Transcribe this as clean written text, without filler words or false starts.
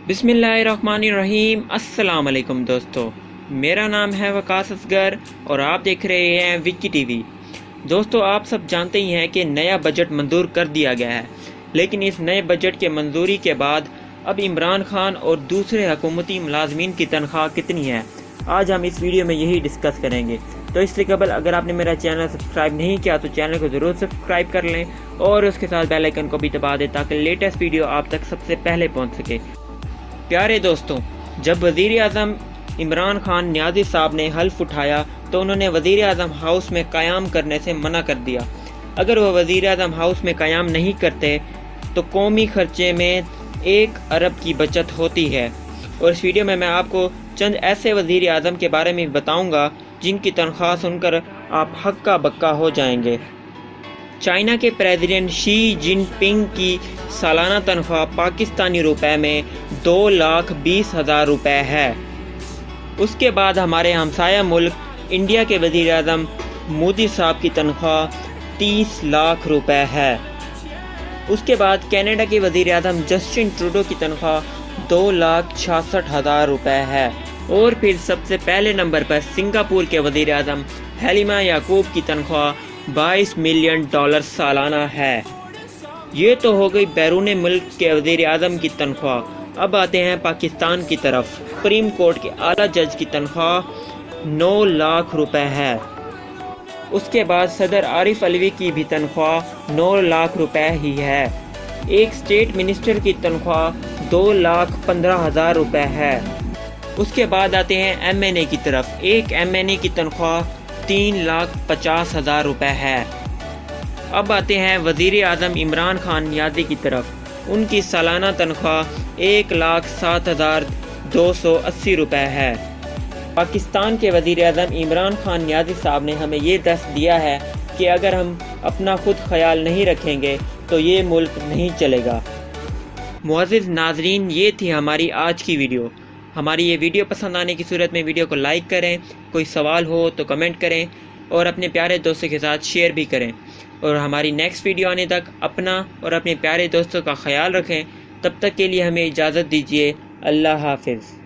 बिस्मिल्लाहिर्रहमानिर्रहीम। अस्सलाम वालेकुम दोस्तों, मेरा नाम है वकास असगर और आप देख रहे हैं विकी टीवी। दोस्तों, आप सब जानते ही हैं कि नया बजट मंजूर कर दिया गया है, लेकिन इस नए बजट के मंजूरी के बाद अब इमरान खान और दूसरे हुकूमती मुलाजमीन की तनख्वाह कितनी है, आज हम इस वीडियो में यही डिस्कस करेंगे। तो इससे कबल अगर आपने मेरा चैनल सब्सक्राइब नहीं किया तो चैनल को ज़रूर सब्सक्राइब कर लें और उसके साथ बेल आइकन को भी दबा दें ताकि लेटेस्ट वीडियो आप तक सबसे पहले पहुंच सके। प्यारे दोस्तों, जब वज़ीर आज़म इमरान खान नियाज़ी साहब ने हल्फ उठाया तो उन्होंने वज़ीर आज़म हाउस में क़याम करने से मना कर दिया। अगर वह वज़ीर आज़म हाउस में क़याम नहीं करते तो कौमी खर्चे में 1 अरब की बचत होती है। और इस वीडियो में मैं आपको चंद ऐसे वज़ीर आज़म के बारे में बताऊंगा जिनकी तनख्वाह सुनकर आप हक्का बक्का हो जाएंगे। चाइना के प्रेसिडेंट शी जिनपिंग की सालाना तनख्वाह पाकिस्तानी रुपए में 2,20,000 रुपये है। उसके बाद हमारे हमसाया मुल्क इंडिया के वज़ीर आज़म मोदी साहब की तनख्वाह 30 लाख रुपए है। उसके बाद कनाडा के वज़ीर आज़म जस्टिन ट्रूडो की तनख्वाह 2,66,000 रुपये है। और फिर सबसे पहले नंबर पर सिंगापुर के वज़ीर आज़म हलीमा याकूब की तनख्वाह $22 मिलियन सालाना है। ये तो हो गई बैरून मुल्क के वज़ीर आज़म की तनख्वाह। अब आते हैं पाकिस्तान की तरफ। सुप्रीम कोर्ट के आला जज की तनख्वाह 9 लाख रुपए है। उसके बाद सदर आरिफ अलवी की भी तनख्वाह 9 लाख रुपए ही है। एक स्टेट मिनिस्टर की तनख्वाह 2,15,000 रुपए है। उसके बाद आते हैं MNA की तरफ। एक MNA की तनख्वाह 3,50,000 रुपये है। अब आते हैं वज़ीर आज़म इमरान खान नियाज़ी की तरफ। उनकी सालाना तनख्वाह 1,07,280 रुपये है। पाकिस्तान के वज़ीर आज़म इमरान खान नियाज़ी साहब ने हमें ये दस दिया है कि अगर हम अपना खुद ख्याल नहीं रखेंगे तो ये मुल्क नहीं चलेगा। मुअज़्ज़िज़ नाज़रीन, ये थी हमारी आज की वीडियो। हमारी ये वीडियो पसंद आने की सूरत में वीडियो को लाइक करें, कोई सवाल हो तो कमेंट करें और अपने प्यारे दोस्तों के साथ शेयर भी करें। और हमारी नेक्स्ट वीडियो आने तक अपना और अपने प्यारे दोस्तों का ख्याल रखें। तब तक के लिए हमें इजाज़त दीजिए। अल्लाह हाफ़िज़।